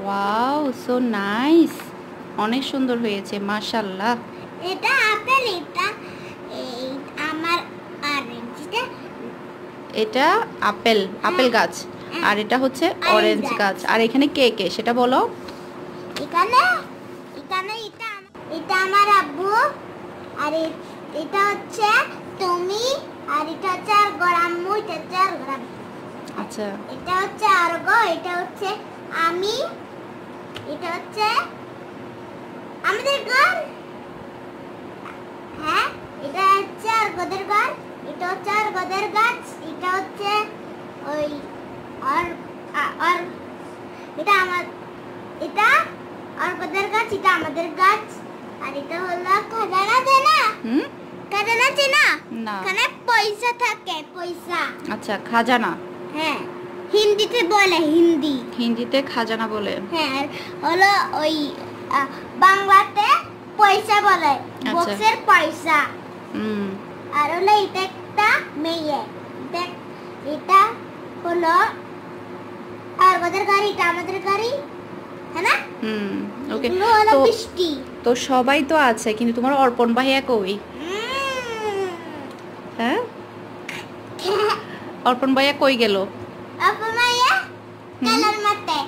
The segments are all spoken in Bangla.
ওয়াও, সো নাইস, অনেক সুন্দর হয়েছে মাশাআল্লাহ। এটা আপেল, এটা আমার অরেঞ্জটা, এটা আপেল, আপেল গাছ, আর এটা হচ্ছে অরেঞ্জ গাছ। আর এখানে কে কে সেটা বলো। এখানে এখানে এটা আমার আব্বু, আর এটা হচ্ছে তুমি, আর এটা হচ্ছে আর আম্মু, এটা হচ্ছে আর গ্রাম। আচ্ছা, এটা হচ্ছে আরগ, এটা হচ্ছে আমি, এটা হচ্ছে আমাদের ঘর। হ্যাঁ, এটা হচ্ছে আর গদের ঘর, এটা হচ্ছে আর গদের গাছ, এটা হচ্ছে ওই আর আর এটা আমার, এটা আর গদের গাছ, এটা আমাদের গাছ। আর এটা হলো খাজানা চেনা। খাজানা চেনা না, এখানে পয়সা থাকে, পয়সা। আচ্ছা, খাজানা। হ্যাঁ, হিন্দিতে বলে, হিন্দিতে খাজানা বলে। হ্যাঁ, হলো ওই বাংলাতে পয়সা বলে, বক্সের পয়সা। আর হলো এটা একটা মেয়ে, এটা হলো আর ওদের গাড়ি, এটা আমাদের গাড়ি, হ্যাঁ না? ওকে, তো বৃষ্টি তো সবাই তো আছে, কিন্তু তোমার অর্পণ ভাইয়া কই? হ্যাঁ, অর্পণ ভাইয়া কই গেল? অর্পণ ভাইয়া খেলার মাঠে।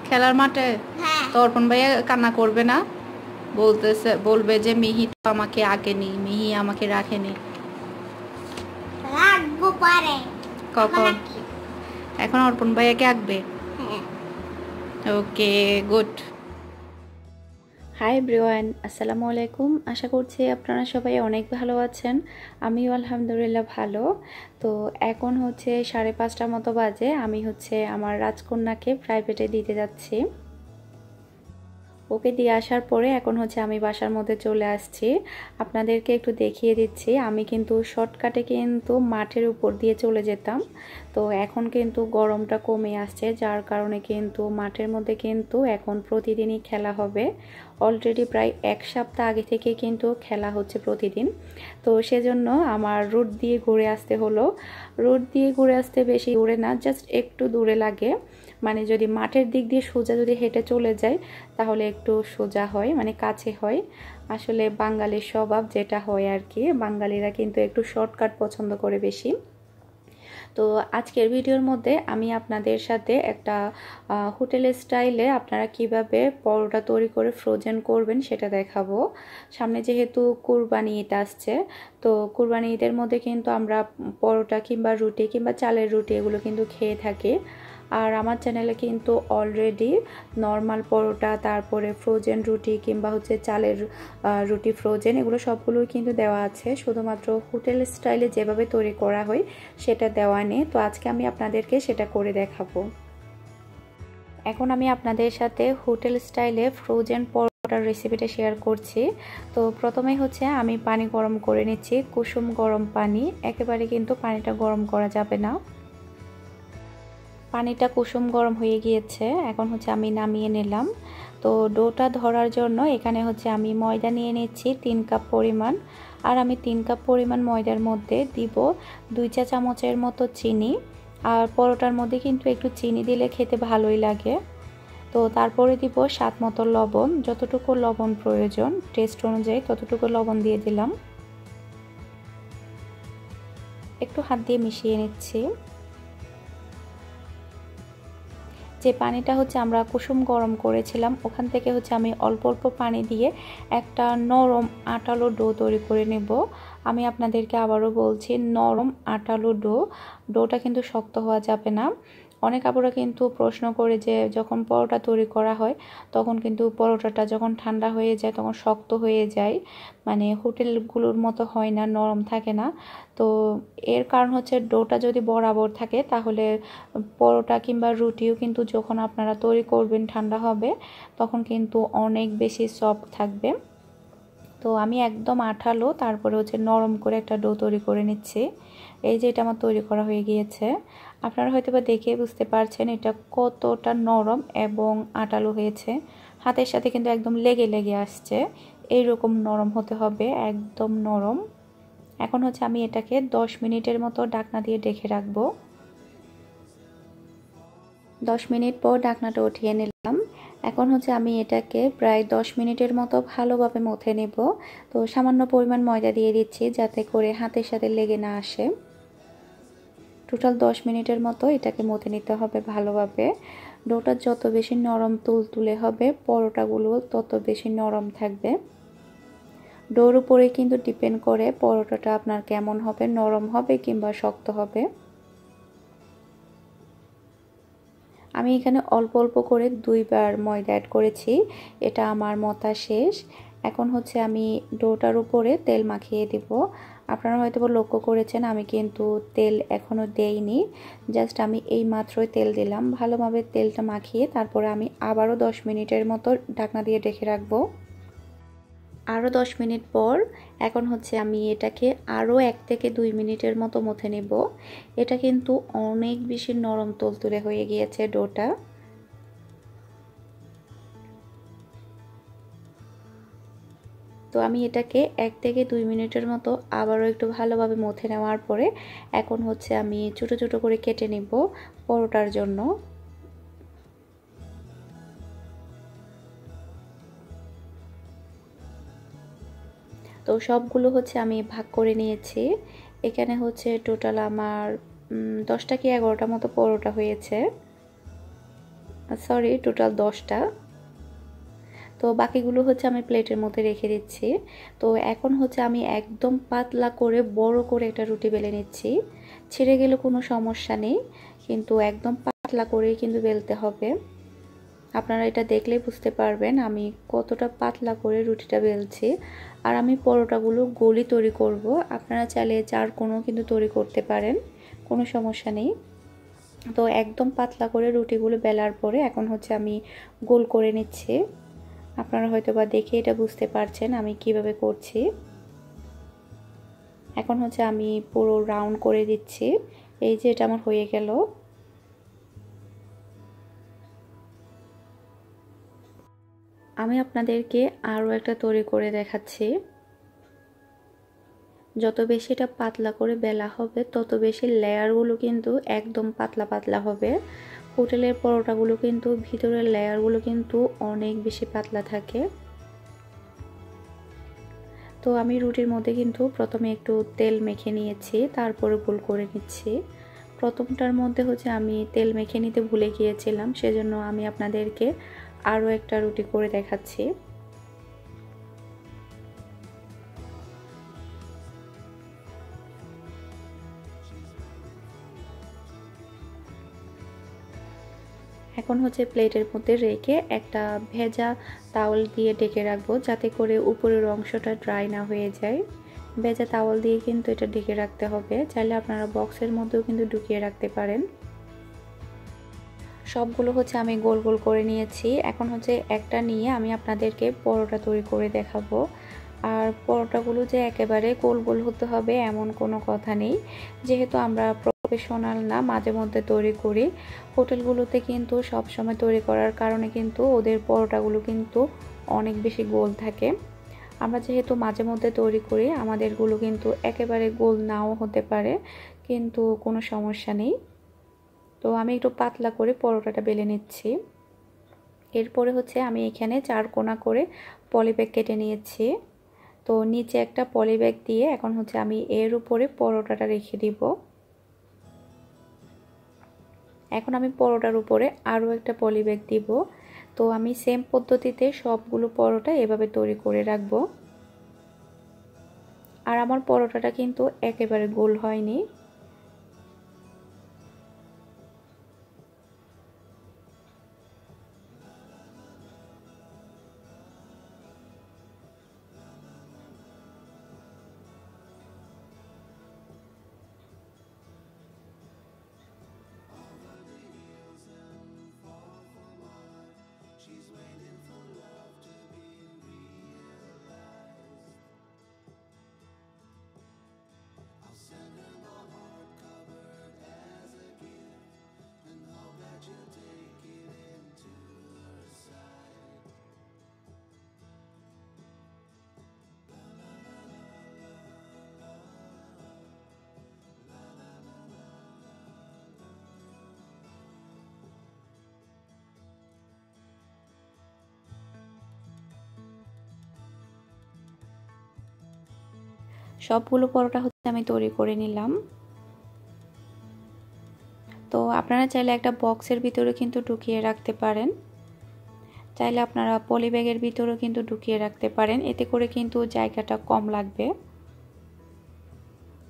খেলার মাঠে? হ্যাঁ। তো অর্পণ ভাইয়া কান্না করবে না? বলবে যে মিহি তো আমাকে আগেনি, মিহি আমাকে রাখেনি। রাখবো পারে। কখন? এখন অর্পণ ভাইয়াকে আঁকবে? হ্যাঁ। ওকে, গুড। হাই এভরিওয়ান, আসসালামু আলাইকুম। আশা করছি আপনারা সবাই অনেক ভালো আছেন। আমিও আলহামদুলিল্লাহ ভালো। তো এখন হচ্ছে 5:30 মতো বাজে। আমি হচ্ছে আমার রাজকন্যাকে প্রাইভেটে দিতে যাচ্ছি। ওকে দিয়ে আসার পরে এখন হচ্ছে আমি বাসার মধ্যে চলে আসছি। আপনাদেরকে একটু দেখিয়ে দিচ্ছি, আমি কিন্তু শর্টকাটে কিন্তু মাঠের উপর দিয়ে চলে যেতাম। তো এখন কিন্তু গরমটা কমে আসছে, যার কারণে কিন্তু মাঠের মধ্যে কিন্তু এখন প্রতিদিনই খেলা হবে। অলরেডি প্রায় 1 সপ্তাহ আগে থেকে কিন্তু খেলা হচ্ছে প্রতিদিন। তো সেজন্য আমার রুট দিয়ে ঘুরে আসতে হলো। রুট দিয়ে ঘুরে আসতে বেশি দূরে না, জাস্ট একটু দূরে লাগে। মানে যদি মাঠের দিক দিয়ে সোজা যদি হেঁটে চলে যায় তাহলে একটু সোজা হয়, মানে কাছে হয়। আসলে বাঙালির স্বভাব যেটা হয় আর কি, বাঙালিরা কিন্তু একটু শর্টকাট পছন্দ করে বেশি। তো আজকের ভিডিওর মধ্যে আমি আপনাদের সাথে একটা হোটেল স্টাইলে আপনারা কিভাবে পরোটা তৈরি করে ফ্রোজেন করবেন সেটা দেখাবো। সামনে যেহেতু কুরবানি ঈদ আসছে, তো কুরবানি ঈদের মধ্যে কিন্তু আমরা পরোটা কিংবা রুটি কিংবা চালের রুটি এগুলো কিন্তু খেয়ে থাকি। আর আমার চ্যানেলে কিন্তু অলরেডি নর্মাল পরোটা, তারপরে ফ্রোজেন রুটি কিংবা হচ্ছে চালের রুটি ফ্রোজেন, এগুলো সবগুলোই কিন্তু দেওয়া আছে। শুধুমাত্র হোটেল স্টাইলে যেভাবে তৈরি করা হয় সেটা দেওয়া নেই। তো আজকে আমি আপনাদেরকে সেটা করে দেখাবো। এখন আমি আপনাদের সাথে হোটেল স্টাইলে ফ্রোজেন পরোটার রেসিপিটা শেয়ার করছি। তো প্রথমে হচ্ছে আমি পানি গরম করে নিচ্ছি, কুসুম গরম পানি। একেবারে কিন্তু পানিটা গরম করা যাবে না। পানিটা কুসুম গরম হয়ে গিয়েছে, এখন হচ্ছে আমি নামিয়ে নিলাম। তো ডোটা ধরার জন্য এখানে হচ্ছে আমি ময়দা নিয়ে নিচ্ছি 3 কাপ পরিমাণ। আর আমি 3 কাপ পরিমাণ ময়দার মধ্যে দিব 2 চা চামচের মতো চিনি। আর পরোটার মধ্যে কিন্তু একটু চিনি দিলে খেতে ভালোই লাগে। তো তারপরে দিব স্বাদ মতো লবণ, যতটুকু লবণ প্রয়োজন টেস্ট অনুযায়ী ততটুকু লবণ দিয়ে দিলাম। একটু হাত দিয়ে মিশিয়ে নিচ্ছি। যে পানিটা হচ্ছে আমরা কুসুম গরম করেছিলাম ওখান থেকে হচ্ছে আমি অল্প অল্প পানি দিয়ে একটা নরম আটালো ডো তৈরি করে নেব। আমি আপনাদেরকে আবারও বলছি, নরম আটালো ডোটা কিন্তু শক্ত হওয়া যাবে না। অনেক আপুরা কিন্তু প্রশ্ন করে যে যখন পরোটা তৈরি করা হয় তখন কিন্তু পরোটাটা যখন ঠান্ডা হয়ে যায় তখন শক্ত হয়ে যায়, মানে হোটেলগুলোর মতো হয় না, নরম থাকে না। তো এর কারণ হচ্ছে ডোটা যদি বরাবর থাকে তাহলে পরোটা কিংবা রুটিও কিন্তু যখন আপনারা তৈরি করবেন ঠান্ডা হবে তখন কিন্তু অনেক বেশি সফট থাকবে। তো আমি একদম আঠালো তারপরে হচ্ছে নরম করে একটা ডো তৈরি করে নিচ্ছি। এই যে এটা আমার তৈরি করা হয়ে গিয়েছে। আপনারা হয়তো বা দেখে বুঝতে পারছেন এটা কতটা নরম এবং আঠালো হয়েছে। হাতের সাথে কিন্তু একদম লেগে লেগে আসছে, এইরকম নরম হতে হবে, একদম নরম। এখন হচ্ছে আমি এটাকে 10 মিনিটের মতো ঢাকনা দিয়ে ঢেকে রাখবো। 10 মিনিট পর ঢাকনাটা উঠিয়ে নিলাম। এখন হচ্ছে আমি এটাকে প্রায় 10 মিনিটের মতো ভালোভাবে মথে নেব। তো সামান্য পরিমাণ ময়দা দিয়ে দিচ্ছি যাতে করে হাতের সাথে লেগে না আসে। টোটাল 10 মিনিটের মতো এটাকে মথে নিতে হবে ভালোভাবে। ডোটা যত বেশি নরম তুলতুলে হবে পরোটাগুলো তত বেশি নরম থাকবে। ডোর উপরে কিন্তু ডিপেন্ড করে পরোটাটা আপনার কেমন হবে, নরম হবে কিংবা শক্ত হবে। আমি এখানে অল্প অল্প করে 2 বার ময়দা অ্যাড করেছি। এটা আমার মথা শেষ। এখন হচ্ছে আমি ডোটার উপরে তেল মাখিয়ে দিব। আপনারা হয়তো লক্ষ্য করেছেন আমি কিন্তু তেল এখনো দেইনি, জাস্ট আমি এই মাত্রই তেল দিলাম। ভালোভাবে তেলটা মাখিয়ে তারপরে আমি আবারও 10 মিনিটের মতো ঢাকনা দিয়ে ঢেকে রাখবো। আরও 10 মিনিট পর এখন হচ্ছে আমি এটাকে আরও 1 থেকে 2 মিনিটের মতো মথে নেব। এটা কিন্তু অনেক বেশি নরম তুলতুলে হয়ে গিয়েছে ডোটা। তো আমি এটাকে 1 থেকে 2 মিনিটের মতো আবারও একটু ভালোভাবে মথে নেওয়ার পরে এখন হচ্ছে আমি ছোট ছোট করে কেটে নেব পরোটার জন্য। তো সবগুলো হচ্ছে আমি ভাগ করে নিয়েছি। এখানে হচ্ছে টোটাল আমার 10টা কি 11টা মতো পরোটা হয়েছে, সরি টোটাল 10টা। তো বাকিগুলো হচ্ছে আমি প্লেটের মধ্যে রেখে দিচ্ছি। তো এখন হচ্ছে আমি একদম পাতলা করে বড় করে একটা রুটি বেলে নিচ্ছি। ছিঁড়ে গেলে কোনো সমস্যা নেই, কিন্তু একদম পাতলা করেই কিন্তু বেলতে হবে। আপনারা এটা দেখলেই বুঝতে পারবেন আমি কতটা পাতলা করে রুটিটা বেলছি। আর আমি পরোটাগুলো গোলই তৈরি করব। আপনারা চাইলে চার কোণও কিন্তু তৈরি করতে পারেন, কোনো সমস্যা নেই। তো একদম পাতলা করে রুটিগুলো বেলার পরে এখন হচ্ছে আমি গোল করে নিচ্ছি। আপনারা হয়তো বা দেখে এটা বুঝতে পারছেন আমি কিভাবে করছি। এখন হচ্ছে আমি পুরো রাউন্ড করে দিচ্ছি। এই যে এটা আমার হয়ে গেল। আমি আপনাদেরকে আরও একটা তৈরি করে দেখাচ্ছি। যত বেশি এটা পাতলা করে বেলা হবে তত বেশি লেয়ারগুলো কিন্তু একদম পাতলা পাতলা হবে। হোটেলের পরোটাগুলো কিন্তু ভিতরের লেয়ারগুলো কিন্তু অনেক বেশি পাতলা থাকে। তো আমি রুটির মধ্যে কিন্তু প্রথমে একটু তেল মেখে নিয়েছি, তারপরে গোল করে নিচ্ছি। প্রথমটার মধ্যে হচ্ছে আমি তেল মেখে নিতে ভুলে গিয়েছিলাম, সেজন্য আমি আপনাদেরকে আরও একটা রুটি করে দেখাচ্ছি। এখন হচ্ছে প্লেটের মধ্যে রেখে একটা ভেজা তাওয়াল দিয়ে ঢেকে রাখবো যাতে করে উপরের অংশটা ড্রাই না হয়ে যায়। ভেজা তাওয়াল দিয়ে কিন্তু এটা ঢেকে রাখতে হবে। চাইলে আপনারা বক্সের মধ্যেও কিন্তু ঢুকিয়ে রাখতে পারেন। সবগুলো হচ্ছে আমি গোল গোল করে নিয়েছি। এখন হচ্ছে একটা নিয়ে আমি আপনাদেরকে পরোটা তৈরি করে দেখাবো। আর পরোটাগুলো যে একেবারে গোল গোল হতে হবে এমন কোনো কথা নেই। যেহেতু আমরা প্রফেশনাল না, মাঝে মধ্যে তৈরি করি। হোটেলগুলোতে কিন্তু সব সময় তৈরি করার কারণে কিন্তু ওদের পরোটাগুলো কিন্তু অনেক বেশি গোল থাকে। আমরা যেহেতু মাঝে মধ্যে তৈরি করি আমাদেরগুলো কিন্তু একেবারে গোল নাও হতে পারে, কিন্তু কোনো সমস্যা নেই। তো আমি একটু পাতলা করে পরোটাটা বেলে নিচ্ছি। এরপরে হচ্ছে আমি এখানে 4 কোণা করে পলিব্যাগ কেটে নিয়েছি। তো নিচে একটা পলিব্যাগ দিয়ে এখন হচ্ছে আমি এর উপরে পরোটাটা রেখে দিব। এখন আমি পরোটার উপরে আরও একটা পলিব্যাগ দিব। তো আমি সেম পদ্ধতিতে সবগুলো পরোটা এভাবে তৈরি করে রাখবো। আর আমার পরোটাটা কিন্তু একেবারে গোল হয়নি। সবগুলো পরোটা হচ্ছে আমি তৈরি করে নিলাম। তো আপনারা চাইলে একটা বক্সের ভিতরে কিন্তু ঢুকিয়ে রাখতে পারেন, চাইলে আপনারা পলি ব্যাগের ভিতরেও কিন্তু ঢুকিয়ে রাখতে পারেন, এতে করে কিন্তু জায়গাটা কম লাগবে।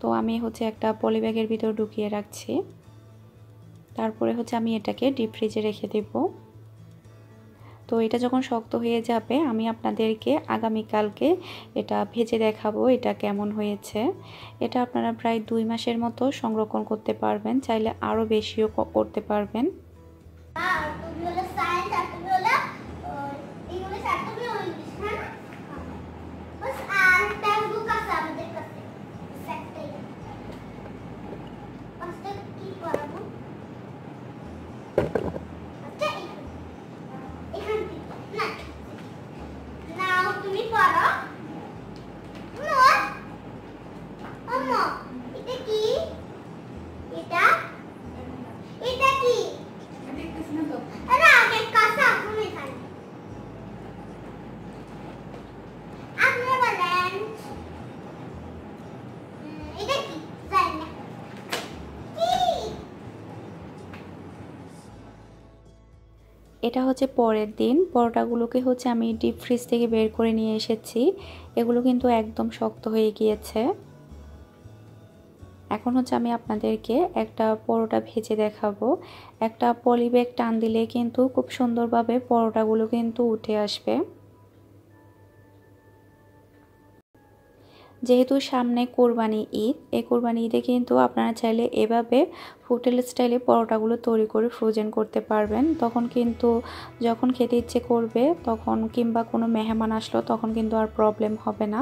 তো আমি হচ্ছে একটা পলি ব্যাগের ভিতর ঢুকিয়ে রাখছি। তারপরে হচ্ছে আমি এটাকে ডিপ ফ্রিজে রেখে দেব। তো এটা যখন শক্ত হয়ে যাবে আমি আপনাদেরকে আগামীকালকে এটা ভেজে দেখাবো এটা কেমন হয়েছে। এটা আপনারা প্রায় 2 মাসের মতো সংরক্ষণ করতে পারবেন, চাইলে আরও বেশিও করতে পারবেন। এটা হচ্ছে পরের দিন পরোটাগুলোকে হচ্ছে আমি ডিপ ফ্রিজ থেকে বের করে নিয়ে এসেছি। এগুলো কিন্তু একদম শক্ত হয়ে গিয়েছে। এখন হচ্ছে আমি আপনাদেরকে একটা পরোটা ভেজে দেখাবো। একটা পলি ব্যাগ টান দিলে কিন্তু খুব সুন্দরভাবে পরোটাগুলো কিন্তু উঠে আসবে। যেহেতু সামনে কোরবানি ঈদ, এই কোরবানি ঈদে কিন্তু আপনারা চাইলে এভাবে হোটেল স্টাইলে পরোটাগুলো তৈরি করে ফ্রোজেন করতে পারবেন। তখন কিন্তু যখন খেতে ইচ্ছে করবে তখন, কিংবা কোনো মেহমান আসলো তখন কিন্তু আর প্রবলেম হবে না।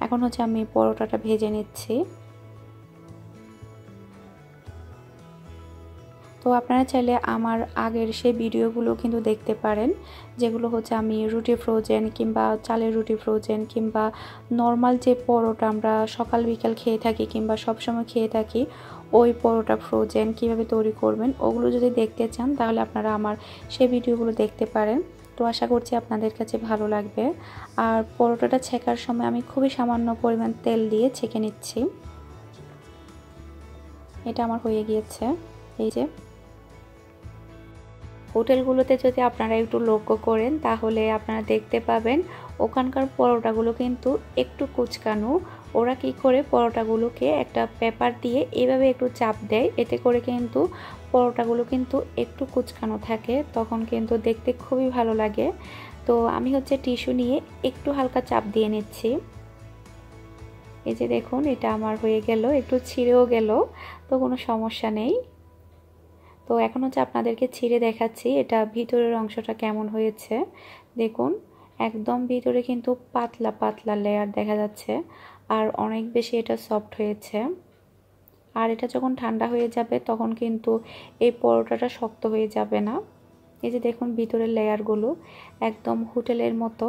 এখন হচ্ছে আমি পরোটাটা ভেজে নিচ্ছি। তো আপনারা চাইলে আমার আগের সেই ভিডিওগুলো কিন্তু দেখতে পারেন, যেগুলো হচ্ছে আমি রুটি ফ্রোজেন কিংবা চালের রুটি ফ্রোজেন কিংবা নর্মাল যে পরোটা আমরা সকাল বিকাল খেয়ে থাকি কিংবা সবসময় খেয়ে থাকি ওই পরোটা ফ্রোজেন কিভাবে তৈরি করবেন, ওগুলো যদি দেখতে চান তাহলে আপনারা আমার সেই ভিডিওগুলো দেখতে পারেন। তো আশা করছি আপনাদের কাছে ভালো লাগবে। আর পরোটাটা ছেঁকার সময় আমি খুবই সামান্য পরিমাণ তেল দিয়ে ছেঁকে নিচ্ছি। এটা আমার হয়ে গিয়েছে। এই যে হোটেলগুলোতে যদি আপনারা একটু লক্ষ্য করেন তাহলে আপনারা দেখতে পাবেন ওখানকার পরোটাগুলো কিন্তু একটু কুচকানো। ওরা কি করে পরোটাগুলোকে একটা পেপার দিয়ে এভাবে একটু চাপ দেয়, এতে করে কিন্তু পরোটাগুলো কিন্তু একটু কুচকানো থাকে, তখন কিন্তু দেখতে খুবই ভালো লাগে। তো আমি হচ্ছে টিস্যু নিয়ে একটু হালকা চাপ দিয়ে নিচ্ছি। এই যে দেখুন এটা আমার হয়ে গেল, একটু ছিঁড়েও গেল, তো কোনো সমস্যা নেই। তো এখন হচ্ছে আপনাদেরকে ছিঁড়ে দেখাচ্ছি এটা ভিতরের অংশটা কেমন হয়েছে। দেখুন একদম ভিতরে কিন্তু পাতলা পাতলা লেয়ার দেখা যাচ্ছে, আর অনেক বেশি এটা সফট হয়েছে। আর এটা যখন ঠান্ডা হয়ে যাবে তখন কিন্তু এই পরোটাটা শক্ত হয়ে যাবে না। এই যে দেখুন ভিতরের লেয়ারগুলো একদম হোটেলের মতো।